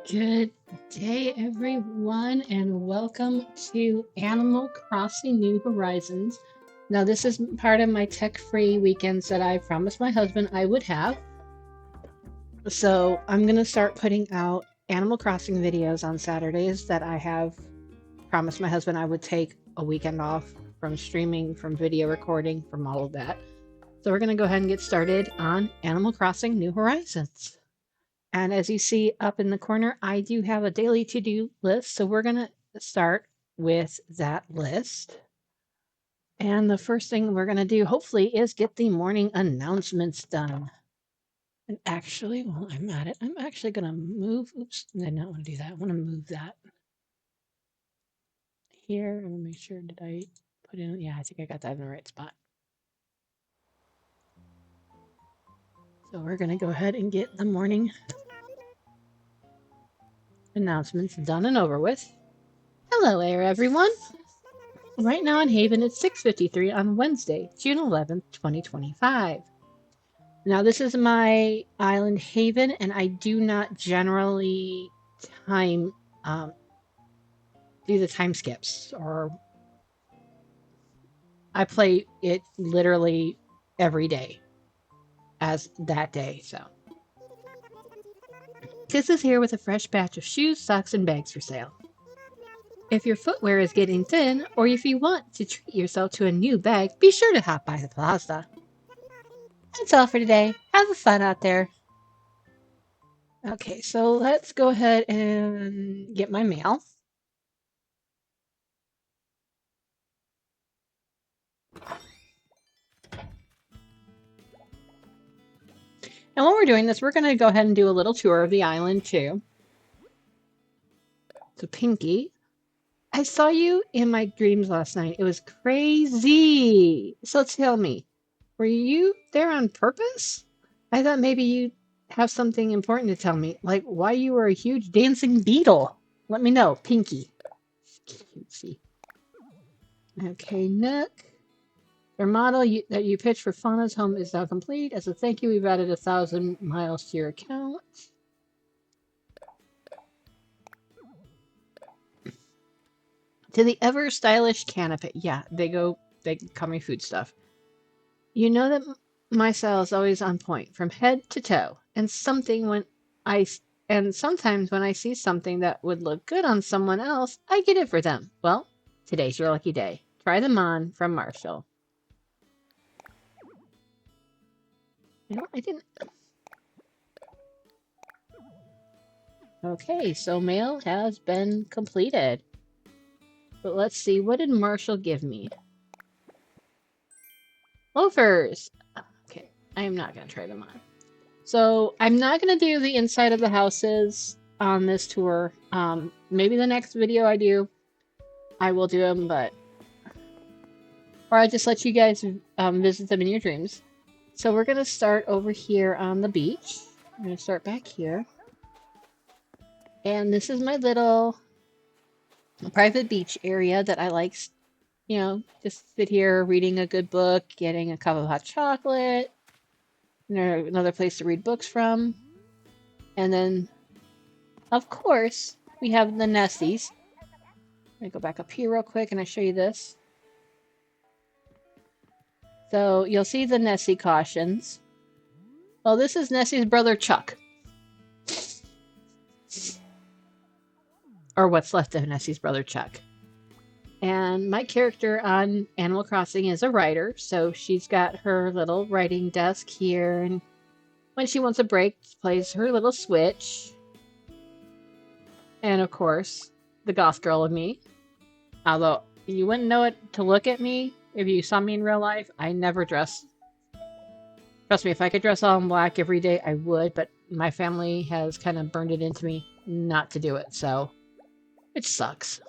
Good day, everyone, and welcome to Animal Crossing New Horizons. Now, this is part of my tech-free weekends that I promised my husband I would have. So I'm going to start putting out Animal Crossing videos on Saturdays that I have promised my husband I would take a weekend off from streaming, from video recording, from all of that. So we're going to go ahead and get started on Animal Crossing New Horizons. And as you see up in the corner, I do have a daily to-do list. So we're going to start with that list. And the first thing we're going to do, hopefully, is get the morning announcements done. And actually, while I'm at it, I'm actually going to move. Oops, I did not want to do that. I want to move that here. I'm going to make sure, did I put in? Yeah, I think I got that in the right spot. So we're going to go ahead and get the morning announcements done and over with. Hello there, everyone. Right now in Haven, it's 6:53 on Wednesday, June 11th, 2025. Now, this is my island Haven, and I do not generally do the time skips, or I play it literally every day as that day. So, Kiss is here with a fresh batch of shoes, socks, and bags for sale. If your footwear is getting thin, or if you want to treat yourself to a new bag, be sure to hop by the plaza. That's all for today. Have fun out there. Okay, so let's go ahead and get my mail. And while we're doing this, we're going to go ahead and do a little tour of the island too. So Pinky, I saw you in my dreams last night. It was crazy. So tell me, were you there on purpose? I thought maybe you'd have something important to tell me, like why you were a huge dancing beetle. Let me know, Pinky. Cutesy. Okay, Nook. Your model that you pitched for Fauna's home is now complete. As a thank you, we've added 1,000 miles to your account. To the ever stylish canopy. Yeah, they call me food stuff. You know that my style is always on point from head to toe. And sometimes when I see something that would look good on someone else, I get it for them. Well, today's your lucky day. Try them on from Marshall. I didn't. Okay, so mail has been completed. But let's see, what did Marshall give me? Loafers! Okay, I am not going to try them on. So I'm not going to do the inside of the houses on this tour. Maybe the next video I do, I will do them, but... Or I just let you guys visit them in your dreams. So we're going to start over here on the beach. I'm going to start back here. And this is my little private beach area that I like, you know, just sit here reading a good book, getting a cup of hot chocolate, another place to read books from. And then, of course, we have the Nesties. Let me go back up here real quick and I show you this. So you'll see the Nessie cautions. Well, this is Nessie's brother Chuck. Or what's left of Nessie's brother Chuck. And my character on Animal Crossing is a writer, so she's got her little writing desk here, and when she wants a break, she plays her little Switch. And of course, the goth girl of me. Although you wouldn't know it to look at me if you saw me in real life, I never dress. Trust me, if I could dress all in black every day, I would, but my family has kind of burned it into me not to do it, so it sucks.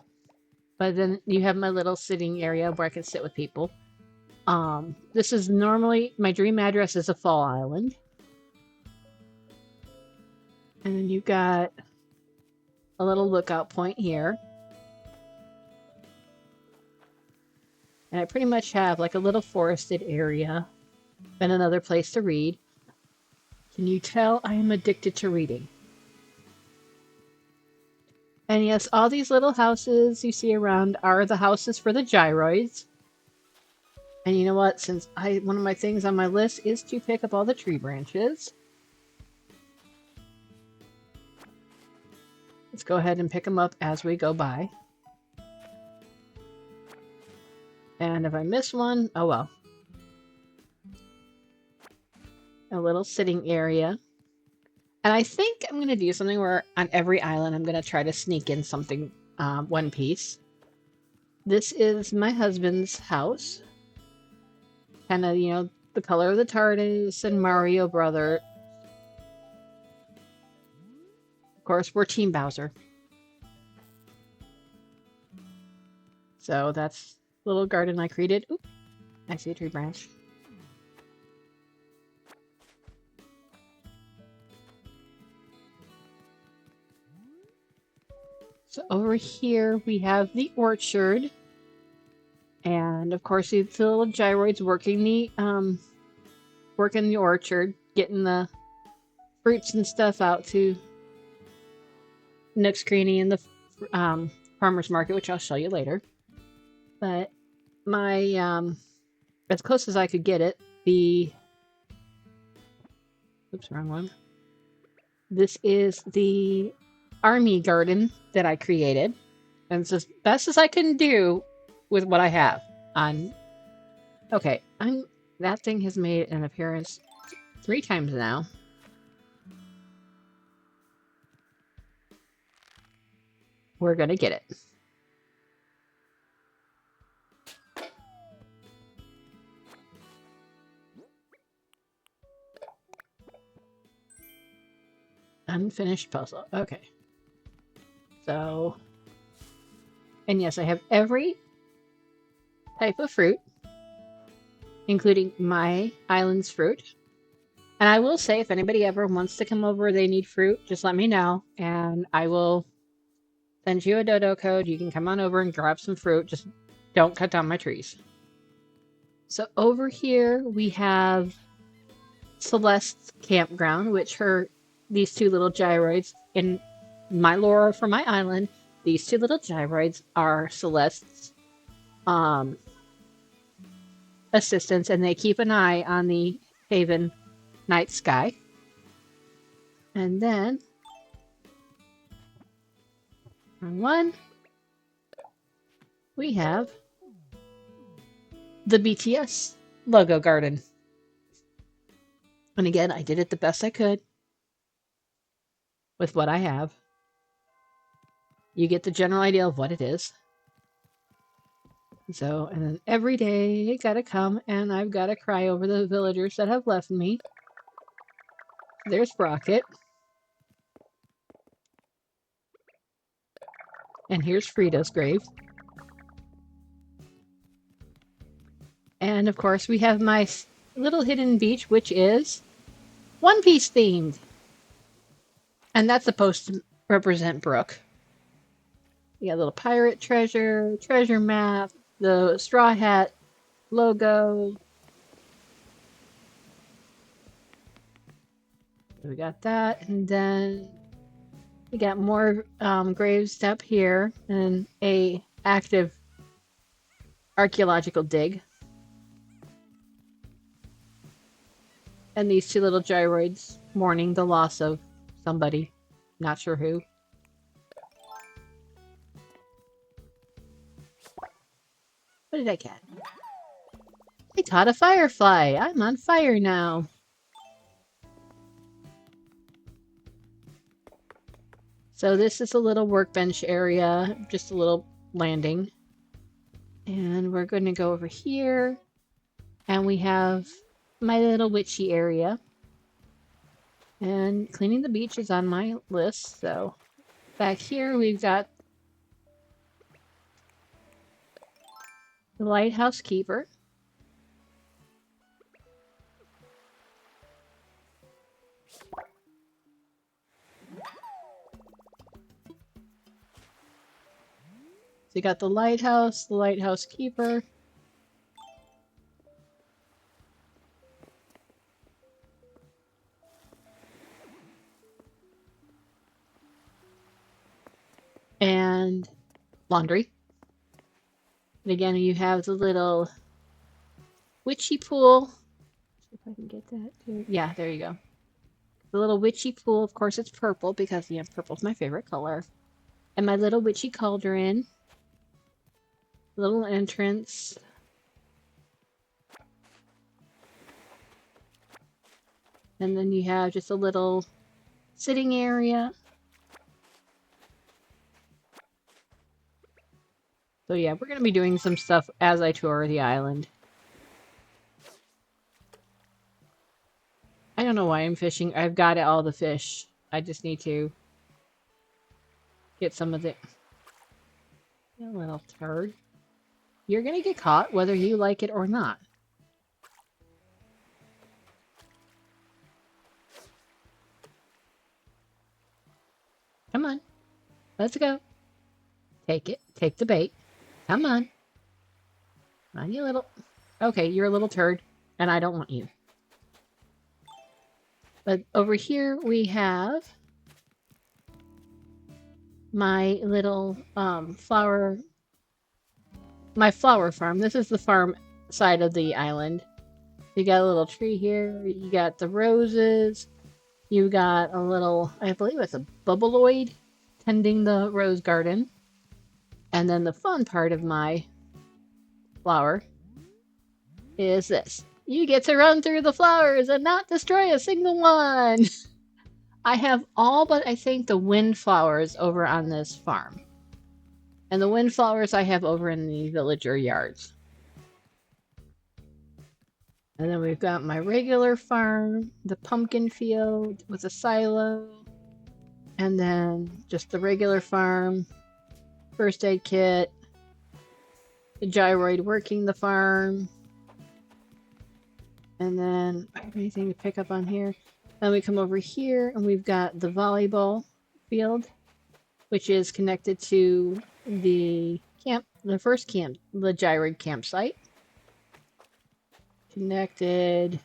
But then you have my little sitting area where I can sit with people. This is normally, my dream address is a Fall Island. And then you've got a little lookout point here. And I pretty much have like a little forested area and another place to read. Can you tell I am addicted to reading? And yes, all these little houses you see around are the houses for the gyroids. And you know what? Since one of my things on my list is to pick up all the tree branches. Let's go ahead and pick them up as we go by. And if I miss one, oh well. A little sitting area. And I think I'm going to do something where on every island I'm going to try to sneak in something, one piece. This is my husband's house. Kind of, you know, the color of the TARDIS and Mario Brother. Of course, we're Team Bowser. So that's the little garden I created. Oop, I see a tree branch. So over here we have the orchard. And of course the little gyroids working the orchard, getting the fruits and stuff out to Nook's Cranny and the farmer's market, which I'll show you later. But my as close as I could get it, oops, wrong one. This is the army garden that I created, and it's as best as I can do with what I have on. Okay, that thing has made an appearance 3 times now. We're gonna get it. Unfinished puzzle. Okay. So, and yes, I have every type of fruit, including my island's fruit. And I will say, if anybody ever wants to come over, they need fruit, just let me know, and I will send you a dodo code. You can come on over and grab some fruit. Just don't cut down my trees. So over here we have Celeste's campground, which these 2 little gyroids in my lore for my island. These 2 little gyroids are Celeste's assistants, and they keep an eye on the Haven night sky. And then on one, we have the BTS logo garden. And again, I did it the best I could with what I have. You get the general idea of what it is. So, and then every day I gotta come and I've gotta cry over the villagers that have left me. There's Brocket. And here's Frida's grave. And of course we have my little hidden beach, which is One Piece themed. And that's supposed to represent Brooke. You got a little pirate treasure map, the Straw Hat logo. We got that, and then we got more graves up here and a active archaeological dig. And these 2 little gyroids mourning the loss of somebody. Not sure who. What did I get? I caught a firefly. I'm on fire now. So this is a little workbench area, just a little landing. And we're going to go over here. And we have my little witchy area. And cleaning the beach is on my list. So back here we've got the lighthouse keeper. So you got the lighthouse keeper. and laundry. And again, you have the little witchy pool. See if I can get that too. Yeah, there you go. The little witchy pool. Of course, it's purple because yeah, purple's my favorite color. And my little witchy cauldron. Little entrance. And then you have just a little sitting area. So yeah, we're going to be doing some stuff as I tour the island. I don't know why I'm fishing. I've got all the fish. I just need to get some of it. You little turd. You're going to get caught whether you like it or not. Come on. Let's go. Take it. Take the bait. Come on. Come on, you little... Okay, you're a little turd, and I don't want you. But over here we have my little flower farm. This is the farm side of the island. You got a little tree here. You got the roses. You got a little, I believe it's a bubbleoid tending the rose garden. And then the fun part of my flower is this. You get to run through the flowers and not destroy a single one. I have all but I think the windflowers over on this farm. And the windflowers I have over in the villager yards. And then we've got my regular farm, the pumpkin field with a silo. And then just the regular farm, first aid kit, the gyroid working the farm. And then, anything to pick up on here? Then we come over here and we've got the volleyball field, which is connected to the camp, the first camp, the gyroid campsite. Connected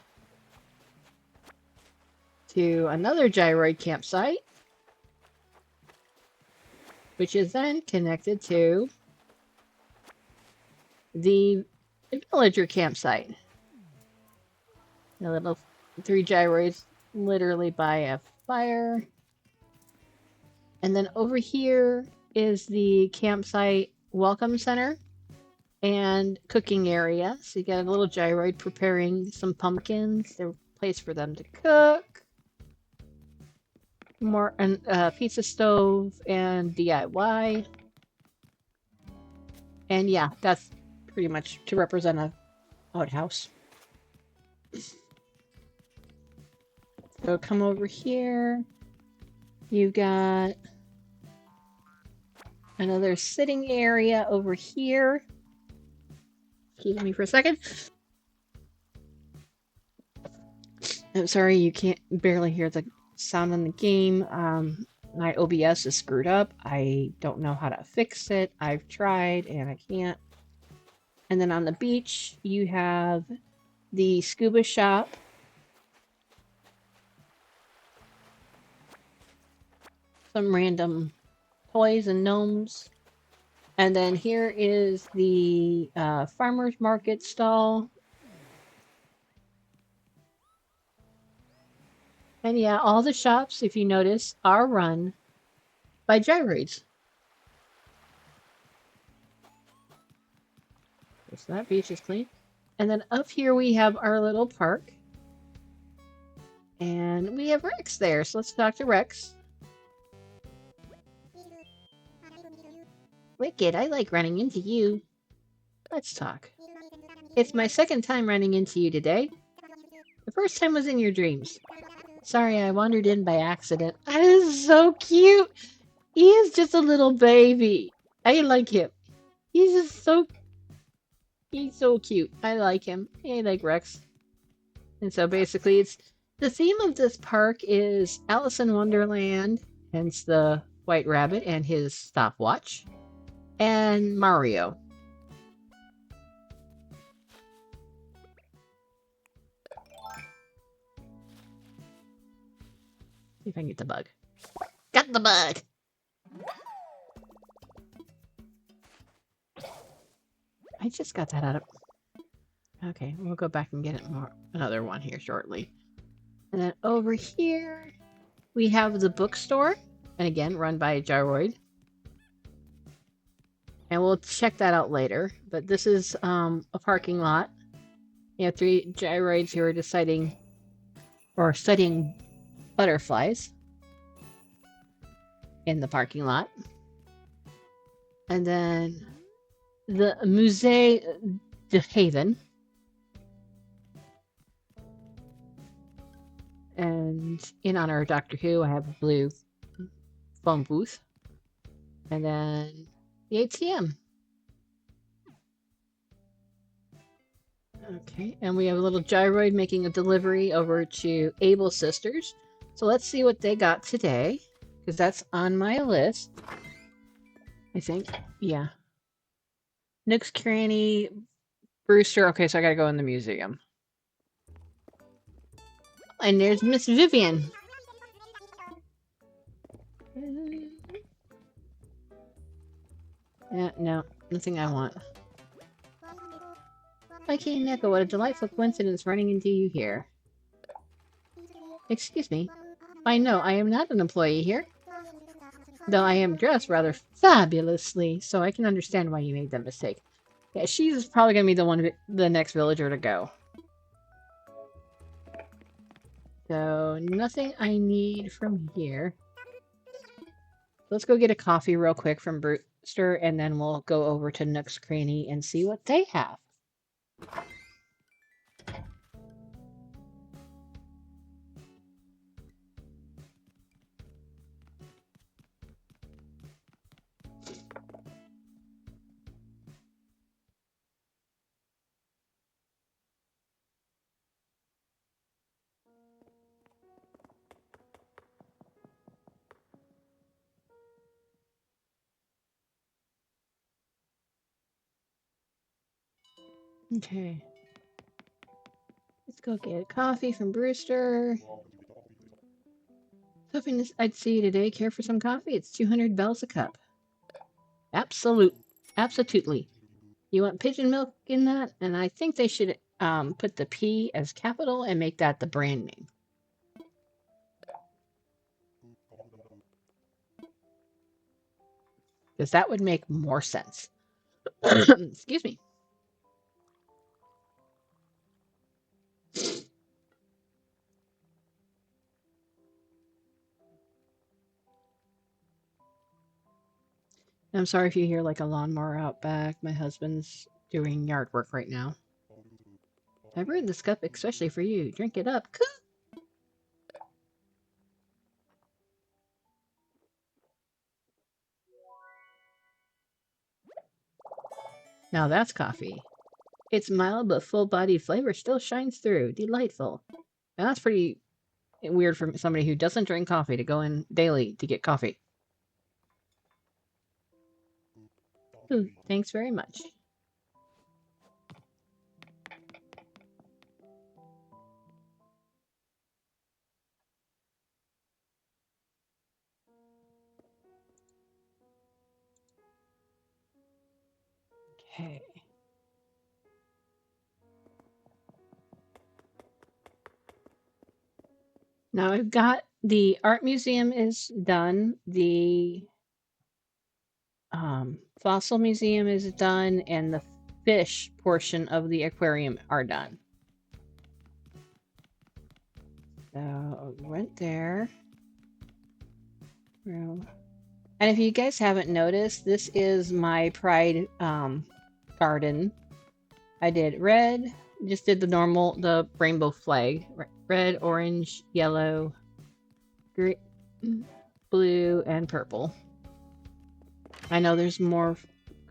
to another gyroid campsite, which is then connected to the villager campsite. A little 3 gyroids literally by a fire. And then over here is the campsite welcome center and cooking area. So you got a little gyroid preparing some pumpkins. There's a place for them to cook. More pizza stove and DIY. And yeah, that's pretty much to represent a outhouse. So come over here. You got another sitting area over here. Excuse me for a second. I'm sorry you can't barely hear the sound in the game. My OBS is screwed up. I don't know how to fix it. I've tried and I can't. And then on the beach, you have the scuba shop. Some random toys and gnomes. And then here is the farmer's market stall. And yeah, all the shops, if you notice, are run by gyroids. So that beach is clean. And then up here we have our little park. And we have Rex there. So let's talk to Rex. Wicked, I like running into you. Let's talk. It's my second time running into you today. The first time was in your dreams. Sorry, I wandered in by accident. That is so cute. He is just a little baby. I like him. He's just so... He's so cute. I like him. I like Rex. And so basically, it's... The theme of this park is Alice in Wonderland, hence the White Rabbit and his stopwatch, and Mario. See if I can get the bug. Got the bug! I just got that out of... Okay, we'll go back and get it another one here shortly. And then over here, we have the bookstore. And again, run by Gyroid. And we'll check that out later. But this is a parking lot. You have 3 gyroids who are deciding or studying butterflies in the parking lot. And then the Musée de Haven. And in honor of Doctor Who, I have a blue phone booth. And then the ATM. Okay, and we have a little gyroid making a delivery over to Able Sisters. So let's see what they got today, because that's on my list. I think, yeah. Nook's Cranny, Brewster. Okay, so I gotta go in the museum. And there's Miss Vivian. No, nothing I want. Okay, Neko, what a delightful coincidence running into you here. Excuse me. I know, I am not an employee here. Though I am dressed rather fabulously, so I can understand why you made that mistake. Yeah, she's probably gonna be the next villager to go. So, nothing I need from here. Let's go get a coffee real quick from Brewster, and then we'll go over to Nook's Cranny and see what they have. Okay. Let's go get a coffee from Brewster. Hoping I'd see you today. Care for some coffee? It's 200 bells a cup. Absolutely. You want pigeon milk in that? And I think they should put the P as capital and make that the brand name. Because that would make more sense. Excuse me. I'm sorry if you hear like a lawnmower out back. My husband's doing yard work right now. I brewed this cup especially for you. Drink it up. Now that's coffee. Its mild but full-bodied flavor still shines through. Delightful. Now that's pretty weird for somebody who doesn't drink coffee to go in daily to get coffee. Ooh, thanks very much. Okay. Now I've got the art museum is done. The fossil museum is done, and the fish portion of the aquarium are done. So went there. And if you guys haven't noticed, this is my pride garden. I did red, just did the rainbow flag. Red, orange, yellow, green, blue, and purple. I know there's more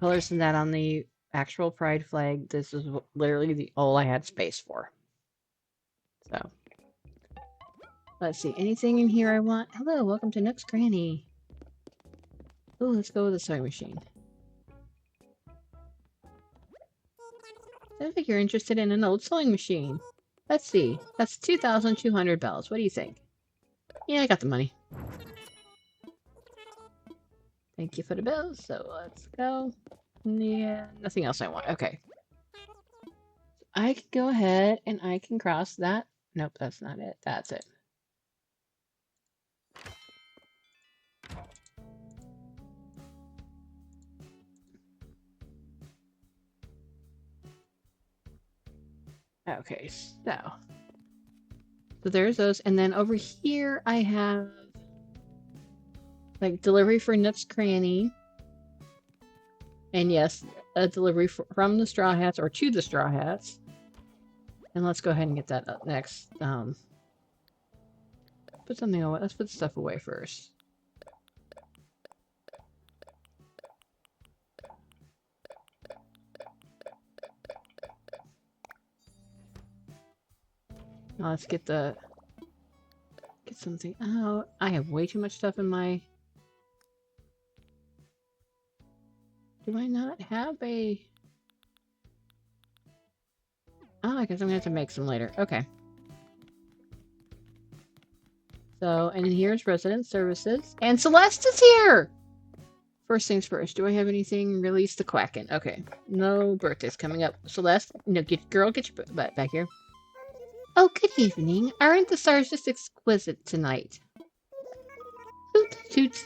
colors than that on the actual pride flag. This is literally all I had space for. So, let's see. Anything in here I want? Hello, welcome to Nook's Cranny. Oh, let's go with the sewing machine. I think you're interested in an old sewing machine. Let's see. That's 2,200 bells. What do you think? Yeah, I got the money. Thank you for the bells. So let's go. Yeah, nothing else I want. Okay. I can go ahead and I can cross that. Nope, that's not it. That's it. Okay, so there's those, and then over here I have like delivery for Nuts Cranny, and yes, a delivery from the Straw Hats or to the Straw Hats. And let's go ahead and get that up next. Put something away. Let's put stuff away first. Now let's get something out. I have way too much stuff in my... Do I not have a... Oh, I guess I'm gonna have to make some later. Okay. So, and here's resident services. And Celeste is here! First things first, do I have anything? Release the Quacken. Okay. No birthdays coming up. Celeste, no, get your butt back here. Oh, good evening. Aren't the stars just exquisite tonight? Hoot toot.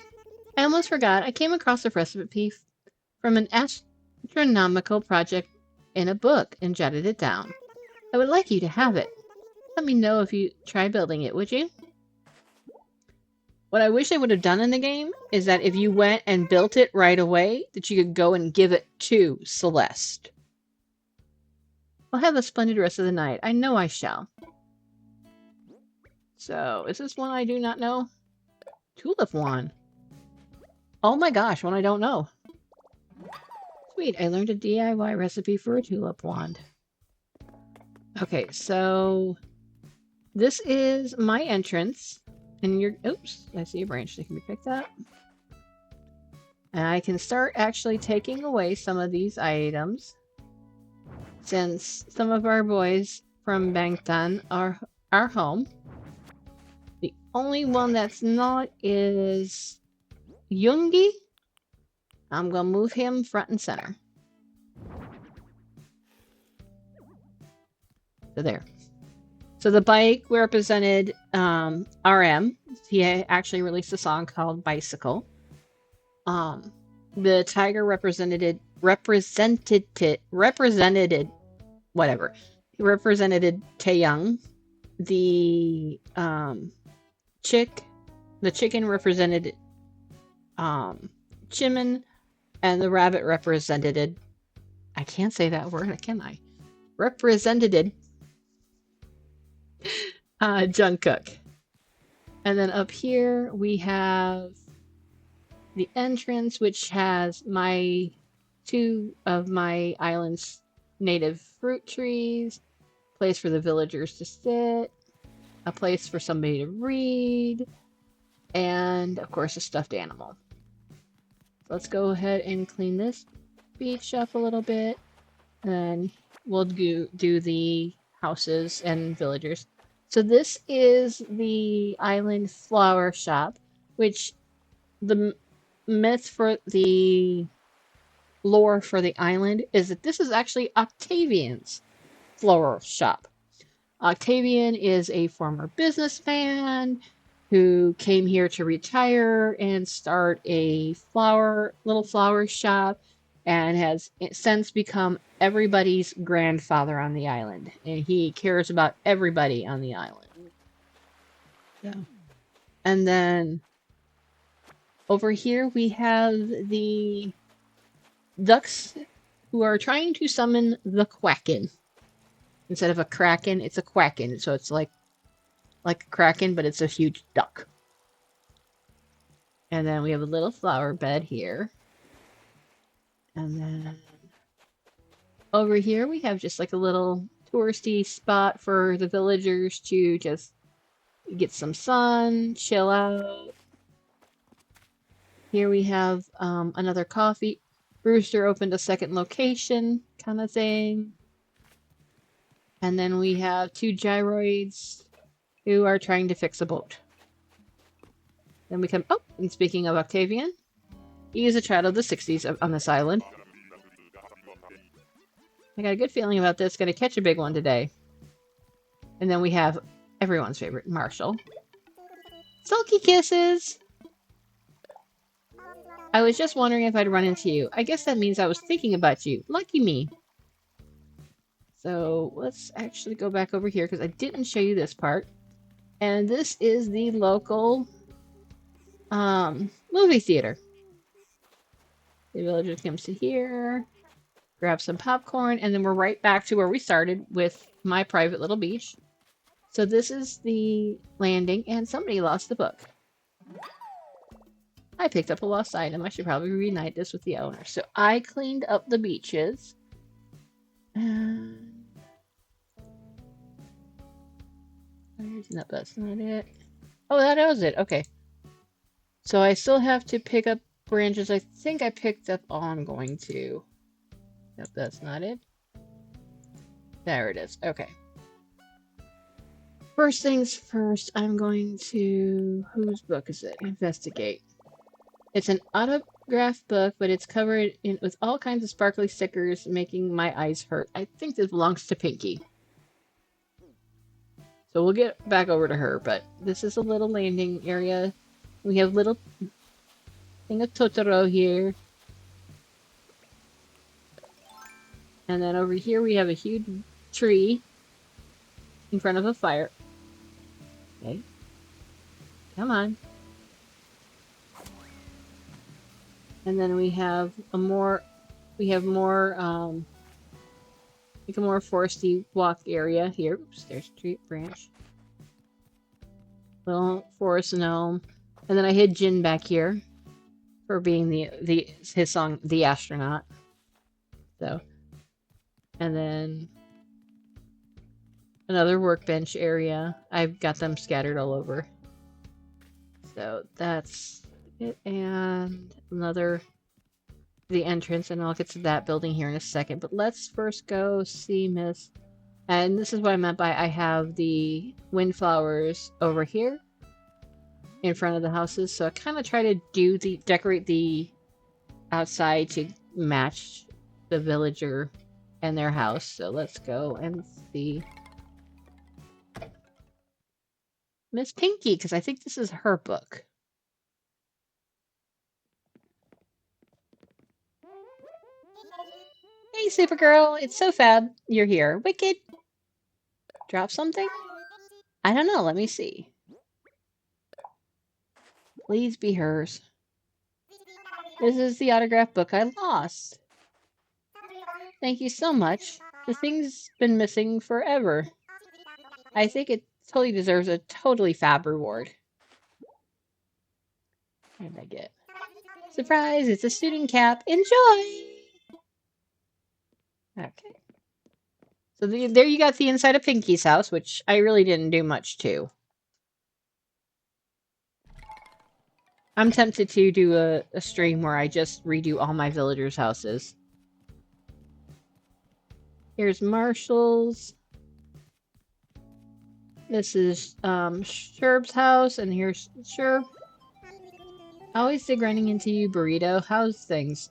I almost forgot. I came across a recipe from an astronomical project in a book and jotted it down. I would like you to have it. Let me know if you try building it, would you? What I wish I would have done in the game is that if you went and built it right away, that you could go and give it to Celeste. I'll have a splendid rest of the night. I know I shall. So, is this one I do not know? Tulip wand. Oh my gosh, one I don't know. Sweet, I learned a DIY recipe for a tulip wand. Okay, so this is my entrance. And you're... Oops, I see a branch that can be picked up. And I can start actually taking away some of these items. Since some of our boys from Bangtan are home. The only one that's not is Yoongi. I'm going to move him front and center. So there. So the bike represented RM. He actually released a song called Bicycle. The tiger represented whatever. He represented Taeyang. The chicken represented Jimin, and the rabbit represented... I can't say that word, can I? Represented Jungkook. And then up here we have the entrance, which has two of my island's native fruit trees, place for the villagers to sit, a place for somebody to read, and of course a stuffed animal. So let's go ahead and clean this beach up a little bit, and we'll do the houses and villagers. So this is the island flower shop, which the myth for the lore for the island is that this is actually Octavian's floral shop. Octavian is a former businessman who came here to retire and start a little flower shop, and has since become everybody's grandfather on the island. And he cares about everybody on the island. Yeah. And then over here we have the ducks who are trying to summon the Quacken. Instead of a kraken, it's a Quacken. So it's like a kraken, but it's a huge duck. And then we have a little flower bed here. And then over here we have just like a little touristy spot for the villagers to just get some sun, chill out. Here we have another coffee. Brewster opened a second location kind of thing. And then we have two gyroids who are trying to fix a boat. Then we come... Oh, and speaking of Octavian, he is a child of the 60s on this island. I got a good feeling about this. Gonna catch a big one today. And then we have everyone's favorite, Marshall. Sulky kisses! I was just wondering if I'd run into you. I guess that means I was thinking about you. Lucky me. So let's actually go back over here because I didn't show you this part. And this is the local movie theater. The villagers comes to here, grab some popcorn, and then we're right back to where we started with my private little beach. So this is the landing, and somebody lost the book. I picked up a lost item. I should probably reunite this with the owner. So I cleaned up the beaches. And... nope, that's not it. Oh, that was it. Okay. So I still have to pick up branches. I think I picked up all I'm going to. Nope, that's not it. There it is. Okay. First things first, I'm going to... Whose book is it? Investigate. It's an autograph book, but it's covered with all kinds of sparkly stickers, making my eyes hurt. I think this belongs to Pinky. So we'll get back over to her, but this is a little landing area. We have little thing of Totoro here. And then over here we have a huge tree in front of a fire. Okay. Come on. And then we have more like a more foresty walk area here. Oops, there's a tree branch. Little forest gnome. And then I hid Jin back here for being his song The Astronaut. So, and then another workbench area. I've got them scattered all over. So that's it, and the entrance, and I'll get to that building here in a second. But let's first go see Miss. And this is what I meant by I have the windflowers over here in front of the houses. So I kind of try to decorate the outside to match the villager and their house. So let's go and see Miss Pinky, because I think this is her book. Hey, Supergirl, it's so fab you're here. Wicked. Drop something? I don't know, let me see. Please be hers. This is the autograph book I lost. Thank you so much. The thing's been missing forever. I think it totally deserves a totally fab reward. What did I get? Surprise, it's a student cap. Enjoy! Okay. So there you got the inside of Pinky's house, which I really didn't do much to. I'm tempted to do a stream where I just redo all my villagers' houses. Here's Marshall's. This is Sherb's house, and here's Sherb. Always dig running into you, Burrito. How's things?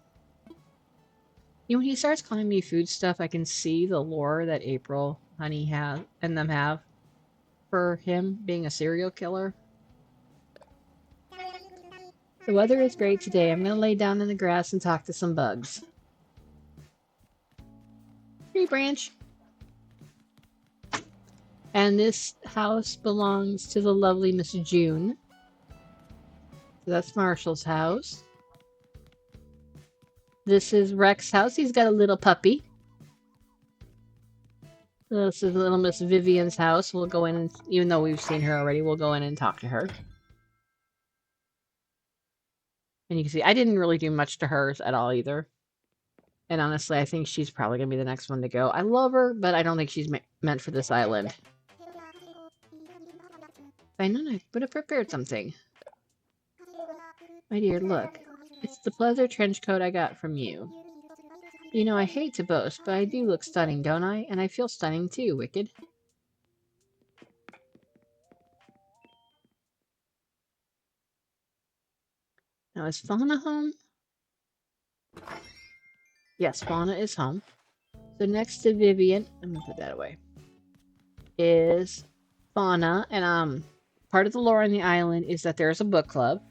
You know, when he starts calling me food stuff, I can see the lore that April, Honey have for him being a serial killer. The weather is great today. I'm going to lay down in the grass and talk to some bugs. Tree branch. And this house belongs to the lovely Miss June. So that's Marshall's house. This is Rex's house. He's got a little puppy. This is little Miss Vivian's house. We'll go in and, even though we've seen her already, we'll go in and talk to her. And you can see, I didn't really do much to hers at all either. And honestly, I think she's probably going to be the next one to go. I love her, but I don't think she's meant for this island. If I known I would have prepared something. My dear, look. It's the pleather trench coat I got from you. You know, I hate to boast, but I do look stunning, don't I? And I feel stunning too, Wicked. Now, is Fauna home? Yes, Fauna is home. So next to Vivian, I'm gonna put that away, is Fauna, and part of the lore on the island is that there's a book club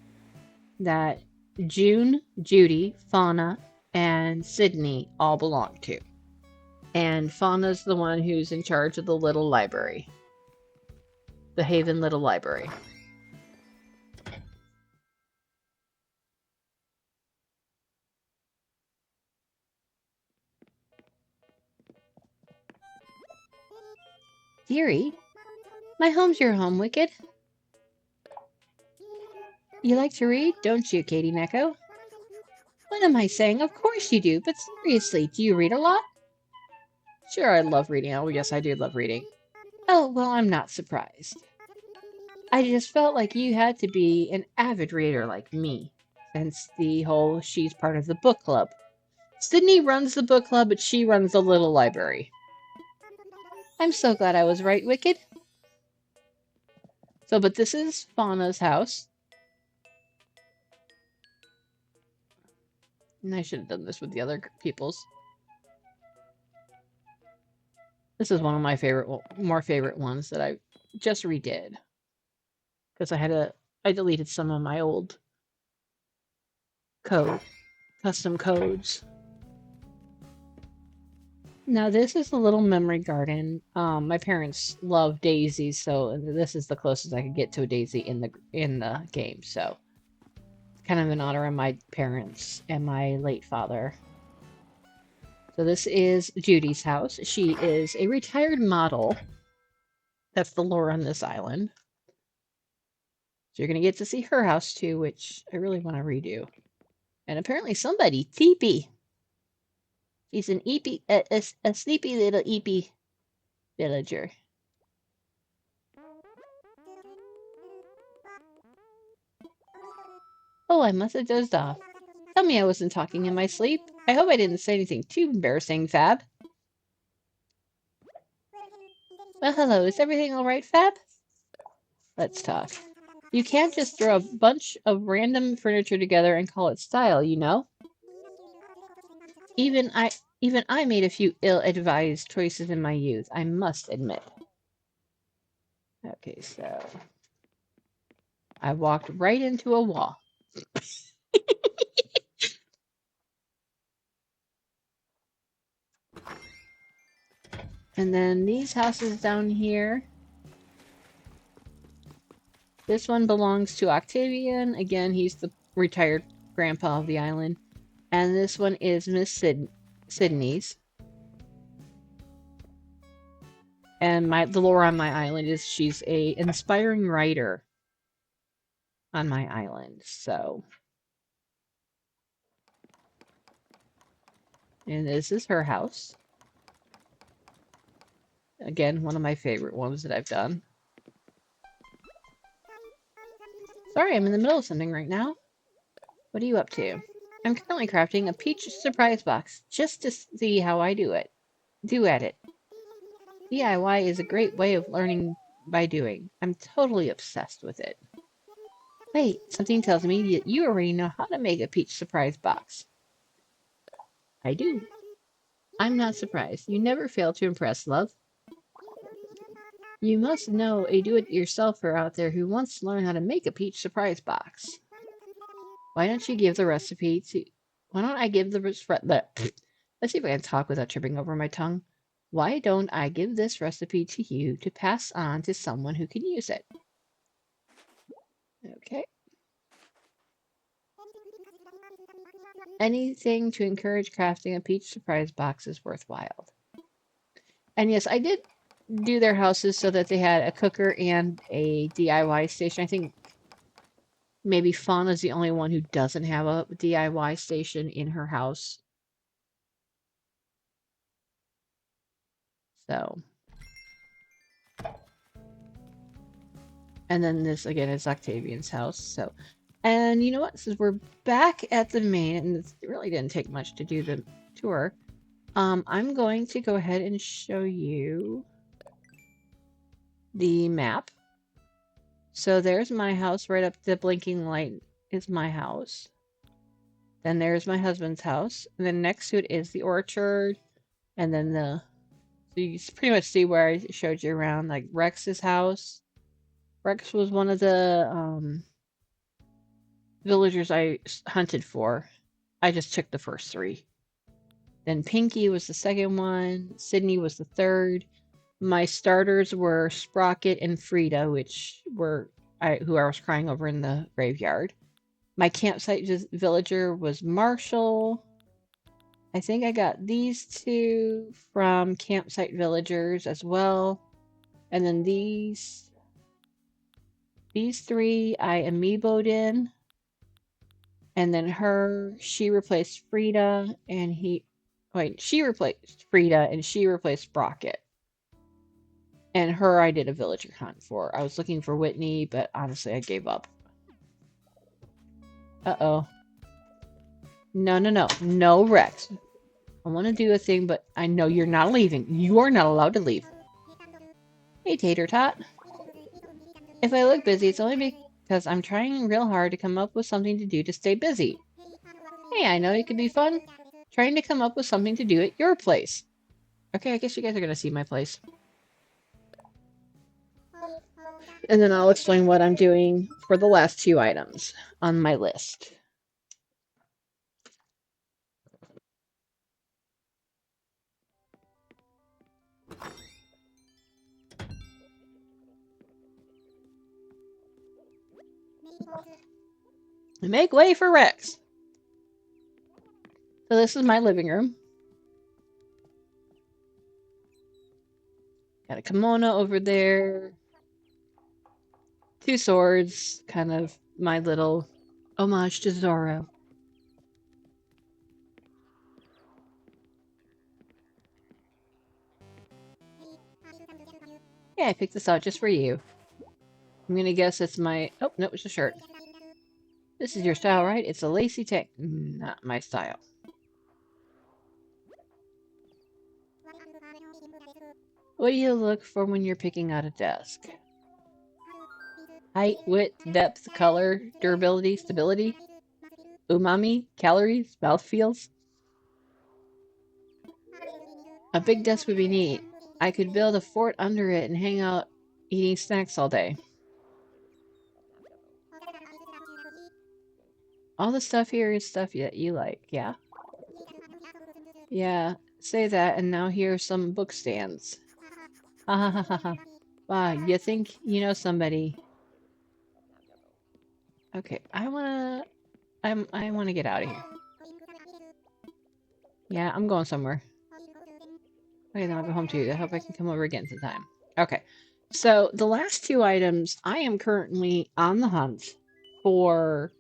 that June, Judy, Fauna, and Sydney all belong to. And Fauna's the one who's in charge of the little library. The Haven Little Library. Dearie, my home's your home, Wicked. You like to read, don't you, Katie Neko? What am I saying? Of course you do, but seriously, do you read a lot? Sure, I love reading. Oh, yes, I do love reading. Oh, well, I'm not surprised. I just felt like you had to be an avid reader like me, since the whole she's part of the book club. Sydney runs the book club, but she runs the little library. I'm so glad I was right, Wicked. So, but this is Fauna's house. And I should have done this with the other people's. This is one of my more favorite ones that I just redid. Because I deleted some of my old custom codes. Now this is a little memory garden. My parents love daisies, so this is the closest I could get to a daisy in the game. So, kind of in honor of my parents and my late father. So this is Judy's house. She is a retired model. That's the lore on this island. So you're gonna get to see her house too, which I really want to redo. And apparently somebody teepee. He's an a sleepy little eepy villager. Oh, I must have dozed off. Tell me I wasn't talking in my sleep. I hope I didn't say anything too embarrassing, Fab. Well, hello. Is everything all right, Fab? Let's talk. You can't just throw a bunch of random furniture together and call it style, you know? Even I made a few ill-advised choices in my youth, I must admit. Okay, so I walked right into a wall. And then these houses down here. This one belongs to Octavian. Again, he's the retired grandpa of the island. And this one is Miss Sydney's. And the lore on my island is she's a inspiring writer on my island. So, and this is her house. Again, one of my favorite ones that I've done. Sorry, I'm in the middle of something right now. What are you up to? I'm currently crafting a peach surprise box just to see how I do at it. DIY is a great way of learning by doing. I'm totally obsessed with it. Wait, something tells me that you already know how to make a peach surprise box. I do. I'm not surprised. You never fail to impress, love. You must know a do-it-yourselfer out there who wants to learn how to make a peach surprise box. Why don't you give the recipe to... Why don't I give the... Let's see if I can talk without tripping over my tongue. Why don't I give this recipe to you to pass on to someone who can use it? Okay. Anything to encourage crafting a peach surprise box is worthwhile. And yes, I did do their houses so that they had a cooker and a DIY station. I think maybe Fauna's the only one who doesn't have a DIY station in her house. So. And then this, again, is Octavian's house. So, and you know what? Since we're back at the main, and it really didn't take much to do the tour, I'm going to go ahead and show you the map. So there's my house, right up the blinking light is my house. Then there's my husband's house. And then next to it is the orchard. And then so you pretty much see where I showed you around, like Rex's house. Rex was one of the villagers I hunted for. I just took the first 3. Then Pinky was the second one. Sydney was the third. My starters were Sprocket and Frida, which were who I was crying over in the graveyard. My campsite villager was Marshall. I think I got these 2 from campsite villagers as well. And then these 3 I amiiboed in. And then she replaced Frida, and she replaced Frida, and she replaced Sprocket. And I did a villager hunt for. I was looking for Whitney, but honestly, I gave up. Uh-oh. No, no, no. No, Rex. I want to do a thing, but I know you're not leaving. You are not allowed to leave. Hey, Tater Tot. If I look busy, it's only because I'm trying real hard to come up with something to do to stay busy. Hey, I know it could be fun. Trying to come up with something to do at your place. Okay, I guess you guys are going to see my place. And then I'll explain what I'm doing for the last 2 items on my list. Make way for Rex. So this is my living room. Got a kimono over there. 2 swords, kind of my little homage to Zorro. Yeah, I picked this out just for you. I'm gonna guess it's my... Oh, no, it's a shirt. This is your style, right? It's a lacy tank. Not my style. What do you look for when you're picking out a desk? Height, width, depth, color, durability, stability, umami, calories, mouthfeels. A big desk would be neat. I could build a fort under it and hang out eating snacks all day. All the stuff here is stuff that you like, yeah? Yeah, say that, and now here's some book stands. Ha ha ha ha ha. Wow, you think you know somebody. Okay, I wanna get out of here. Yeah, I'm going somewhere. Okay, then I'll go home too. I hope I can come over again sometime. Okay, so the last 2 items, I am currently on the hunt for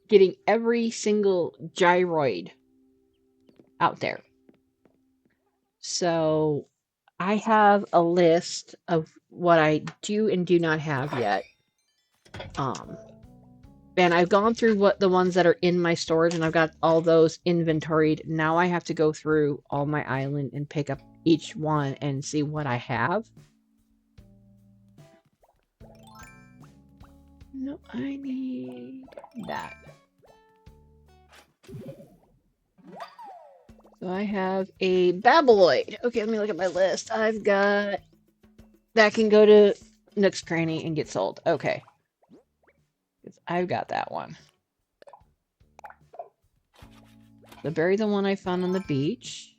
getting every single gyroid out there. So I have a list of what I do and do not have yet. And I've gone through the ones that are in my storage, and I've got all those inventoried. Now I have to go through all my island and pick up each one and see what I have. No, I need that. So I have a Babeloid. Okay, let me look at my list. I've got... That can go to Nook's Cranny and get sold. Okay. I've got that one. So bury the one I found on the beach.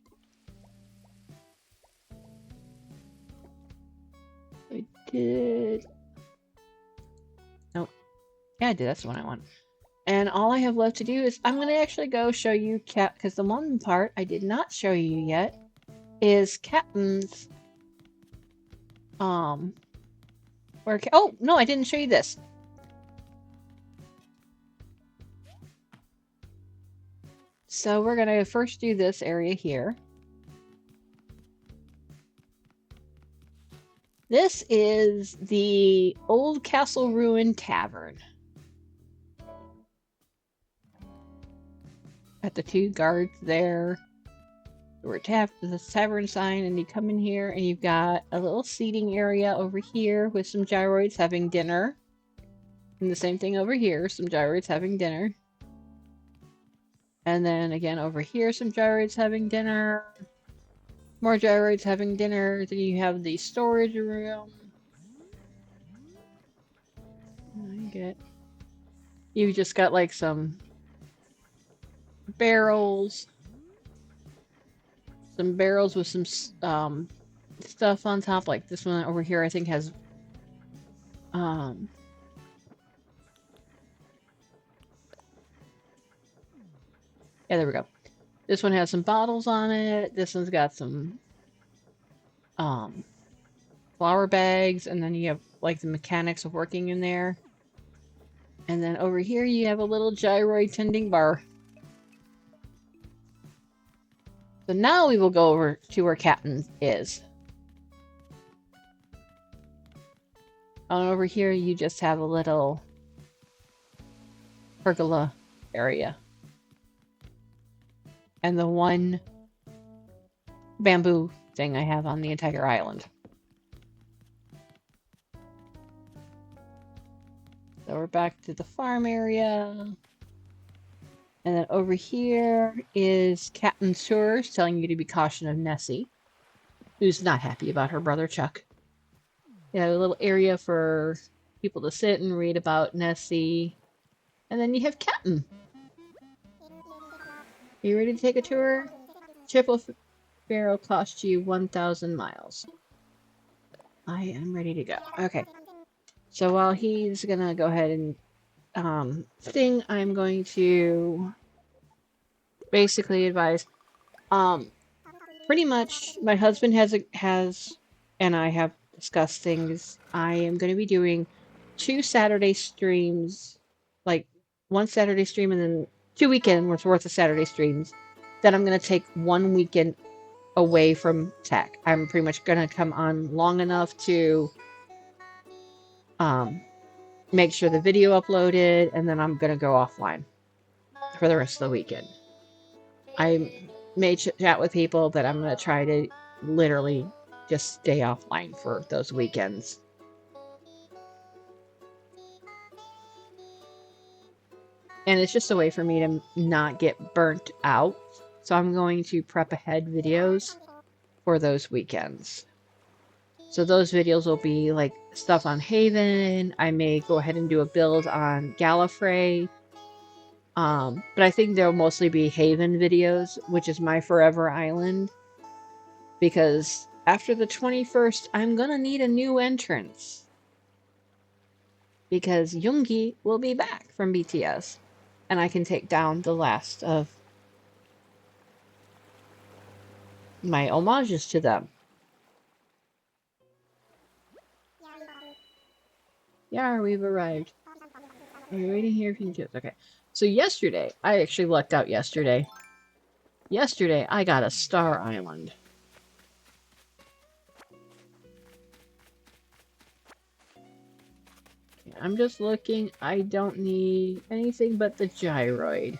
I did... Nope. Yeah, I did. That's the one I want. And all I have left to do is I'm going to actually go show you because the one part I did not show you yet is Captain's oh no, I didn't show you this. So we're going to first do this area here. This is the Old Castle Ruin Tavern. Got the 2 guards there. We're tapped the tavern sign, and you come in here, and you've got a little seating area over here with some gyroids having dinner. And the same thing over here, some gyroids having dinner. And then again over here, some gyroids having dinner. More gyroids having dinner. Then you have the storage room. You just got like some barrels. Some barrels with some stuff on top. Like this one over here I think has yeah, there we go. This one has some bottles on it. This one's got some flour bags, and then you have like the mechanics of working in there. And then over here you have a little gyroid tending bar. So now we will go over to where Captain is. And over here you just have a little pergola area. And the one bamboo thing I have on the entire island. So we're back to the farm area. And then over here is Captain Sewers telling you to be cautious of Nessie, who's not happy about her brother Chuck. You have a little area for people to sit and read about Nessie. And then you have Captain. Are you ready to take a tour? Triple Barrel cost you 1,000 miles. I am ready to go. Okay. So while he's gonna go ahead and thing, I'm going to basically advise. Pretty much, my husband has, and I have discussed things. I am going to be doing 2 Saturday streams, like 1 Saturday stream and then 2 weekends worth of Saturday streams. Then I'm going to take 1 weekend away from tech. I'm pretty much going to come on long enough to make sure the video uploaded, and then I'm going to go offline for the rest of the weekend. I may chat with people, but I'm going to try to literally just stay offline for those weekends. And it's just a way for me to not get burnt out. So I'm going to prep ahead videos for those weekends. So those videos will be like stuff on Haven. I may go ahead and do a build on Gallifrey. But I think there'll mostly be Haven videos, which is my forever island. Because after the 21st, I'm gonna need a new entrance. Because Yoongi will be back from BTS. And I can take down the last of my homages to them. Yeah, we've arrived. Are you waiting here if you choose? Okay. So yesterday, I actually lucked out yesterday. Yesterday, I got a Star Island. Okay, I'm just looking. I don't need anything but the gyroid.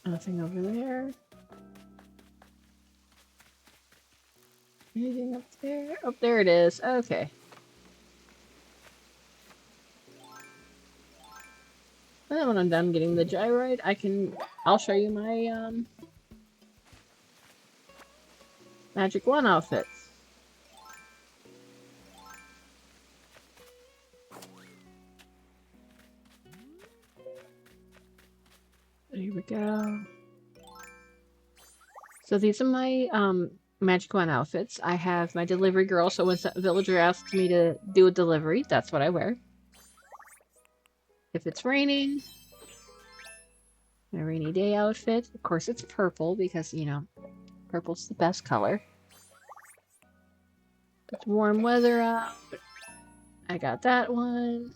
Nothing over there. Anything up there? Oh, there it is. Okay. And then when I'm done getting the gyroid, I'll show you my, Magic 1 outfits. There we go. So these are my Magic 1 outfits. I have my delivery girl, so when a villager asks me to do a delivery, that's what I wear. If it's raining, my rainy day outfit. Of course it's purple because, you know, purple's the best color. It's warm weather out. I got that one.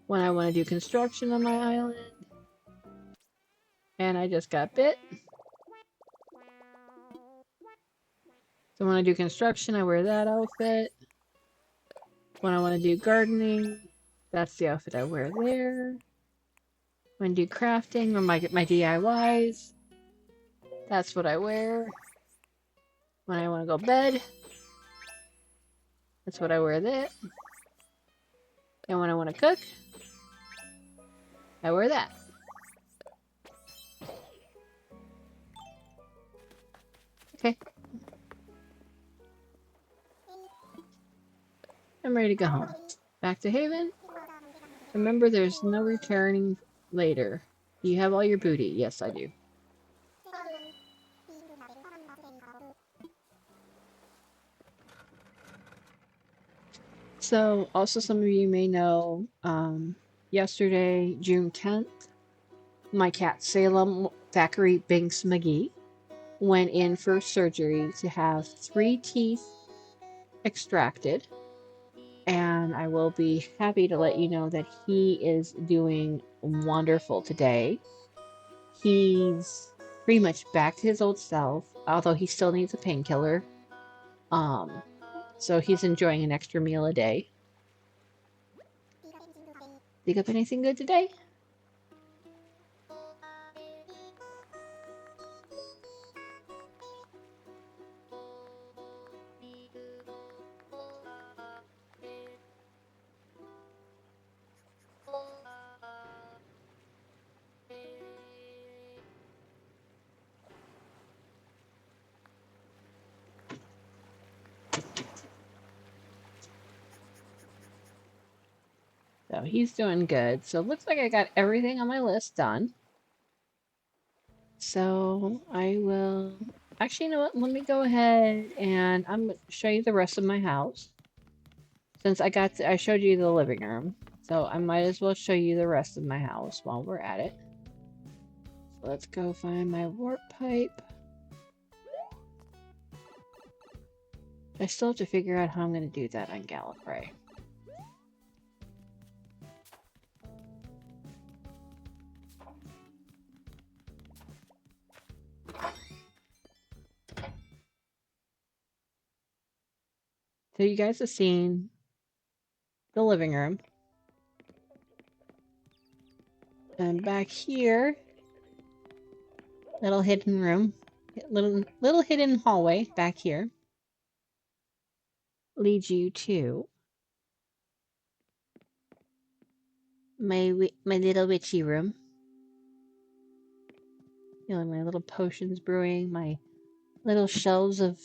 When I want to do construction on my island. And I just got bit. So when I do construction, I wear that outfit. When I want to do gardening, that's the outfit I wear there. When I do crafting or my DIYs, that's what I wear. When I want to go to bed, that's what I wear that. And when I want to cook, I wear that. Okay. I'm ready to go home. Back to Haven. Remember, there's no returning later. Do you have all your booty? Yes, I do. So, also some of you may know, yesterday, June 10th, my cat Salem Thackeray Binks McGee went in for surgery to have 3 teeth extracted. And I will be happy to let you know that he is doing wonderful today. He's pretty much back to his old self, although he still needs a painkiller. So he's enjoying an extra meal a day. Think up anything good today? So he's doing good. So it looks like I got everything on my list done. So I will... Actually, you know what? Let me go ahead and I'm going to show you the rest of my house. Since I showed you the living room. So I might as well show you the rest of my house while we're at it. So let's go find my warp pipe. I still have to figure out how I'm going to do that on Gallifrey. So you guys have seen the living room. And back here, little hidden room, little hidden hallway back here leads you to my little witchy room. You know, my little potions brewing, my little shelves of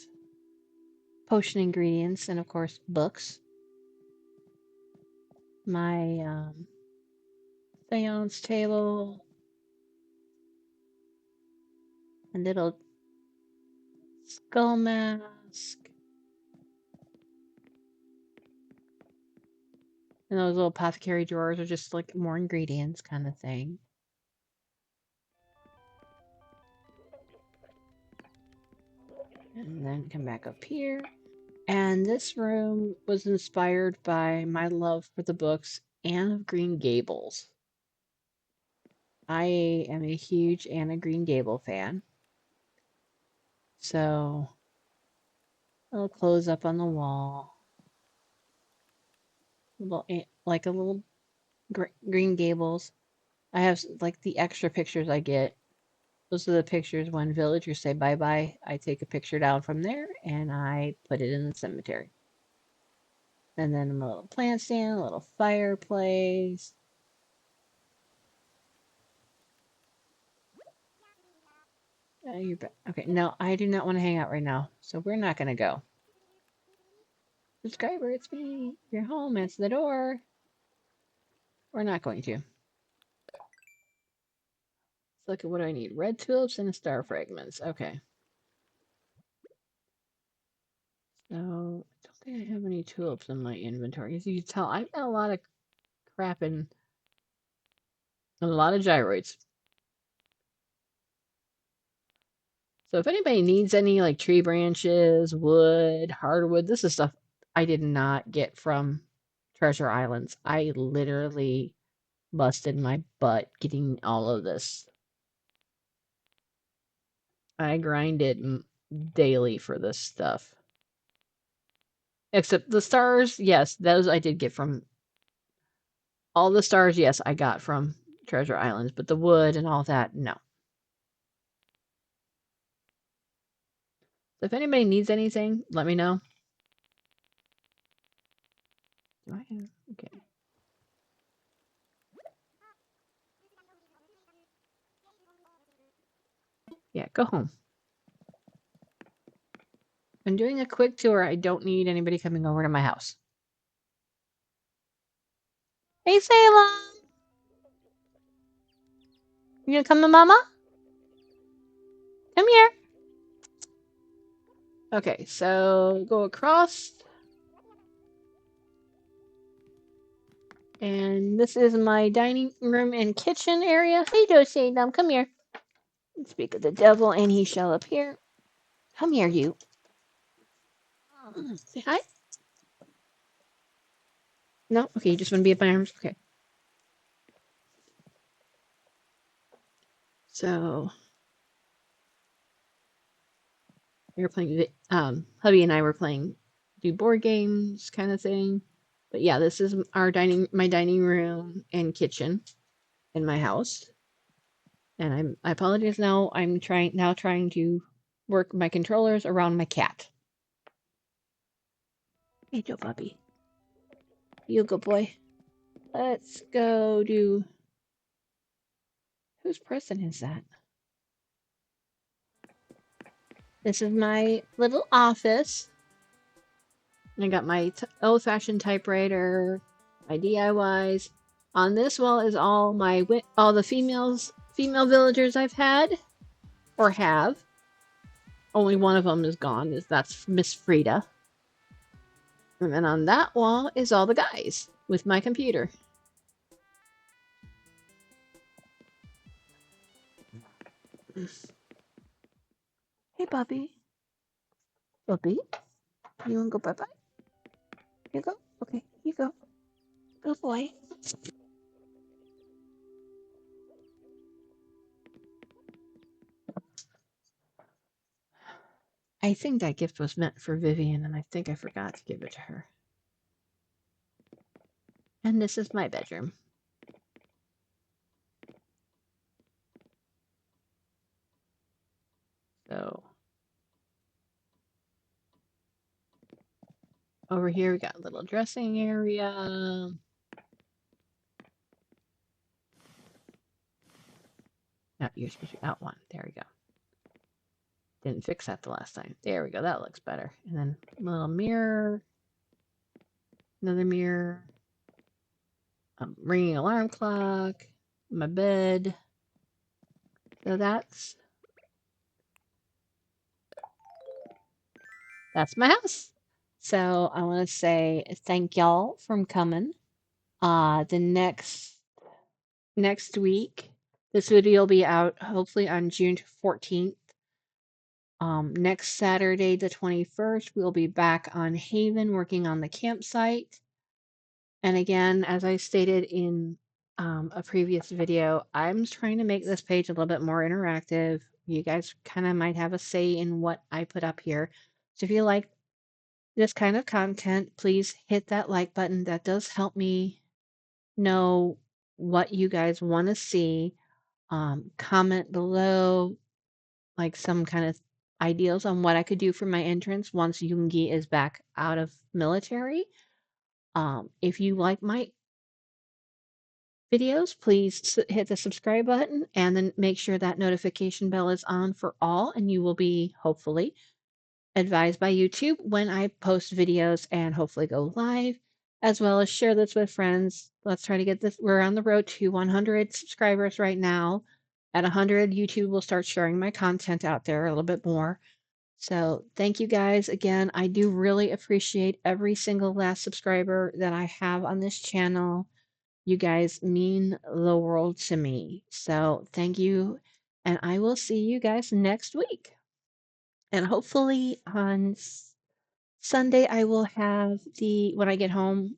potion ingredients, and of course books. My seance table, a little skull mask, and those little apothecary drawers are just like more ingredients kind of thing. And then come back up here. And this room was inspired by my love for the books Anne of Green Gables. I am a huge Anne of Green Gable fan. So, little clothes up on the wall. Like a little Green Gables. I have like the extra pictures I get. Those are the pictures when villagers say bye-bye. I take a picture down from there and I put it in the cemetery. And then a little plant stand, a little fireplace. You're back. Okay, no, I do not want to hang out right now, so we're not going to go. Subscriber, it's me. You're home. Answer the door. We're not going to. Let's look at what I need. Red tulips and star fragments. Okay. So, I don't think I have any tulips in my inventory. As you can tell, I've got a lot of crap and a lot of gyroids. So if anybody needs any like tree branches, wood, hardwood, this is stuff I did not get from Treasure Islands. I literally busted my butt getting all of this. I grinded daily for this stuff. Except the stars, yes, those I did get from... All the stars, yes, I got from treasure islands, but the wood and all that, no. So if anybody needs anything, let me know. Do I have? Okay. Yeah, go home. I'm doing a quick tour. I don't need anybody coming over to my house. Hey, Salem! You gonna come to Mama? Come here. Okay, so go across. And this is my dining room and kitchen area. Hey, Joe Salem, come here. Speak of the devil, and he shall appear. Come here, you. Say hi. No? Okay, you just want to be at my arms? Okay. So we were playing, hubby and I were playing, do board games kind of thing. But yeah, this is my dining room and kitchen in my house. And I apologize now. I'm trying to work my controllers around my cat. Hey, Joe Puppy. You good boy. Let's go do. Whose person is that? This is my little office. I got my old-fashioned typewriter, my DIYs. On this wall is all the female villagers I've had or have. Only one of them is gone. That's Miss Frida. And then on that wall is all the guys with my computer. Hey, Bubby. Bubby, you want to go bye-bye? You go? Okay, you go. Good boy. I think that gift was meant for Vivian, and I think I forgot to give it to her. And this is my bedroom. So over here we got a little dressing area. No, you're supposed to be out one. There we go. Didn't fix that the last time. There we go. That looks better. And then a little mirror. Another mirror. Ringing alarm clock. My bed. So that's my house. So I want to say thank y'all for coming. The next week, this video will be out hopefully on June 14th. Next Saturday, the 21st, we'll be back on Haven working on the campsite. And again, as I stated in a previous video, I'm trying to make this page a little bit more interactive. You guys kind of might have a say in what I put up here. So if you like this kind of content, please hit that like button. That does help me know what you guys want to see. Comment below like some kind of ideas on what I could do for my entrance once Yoongi is back out of military. If you like my videos, please hit the subscribe button and then make sure that notification bell is on for all, and you will be hopefully advised by YouTube when I post videos and hopefully go live, as well as share this with friends. Let's try to get this. We're on the road to 100 subscribers right now. At 100, YouTube will start sharing my content out there a little bit more. So thank you guys again. I do really appreciate every single last subscriber that I have on this channel. You guys mean the world to me. So thank you. And I will see you guys next week. And hopefully on Sunday, I will have when I get home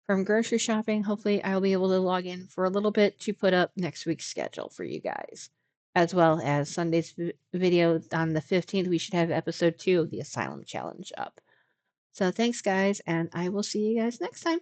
from grocery shopping, hopefully I'll be able to log in for a little bit to put up next week's schedule for you guys, as well as Sunday's video on the 15th. We should have episode 2 of the Asylum Challenge up. So thanks, guys, and I will see you guys next time.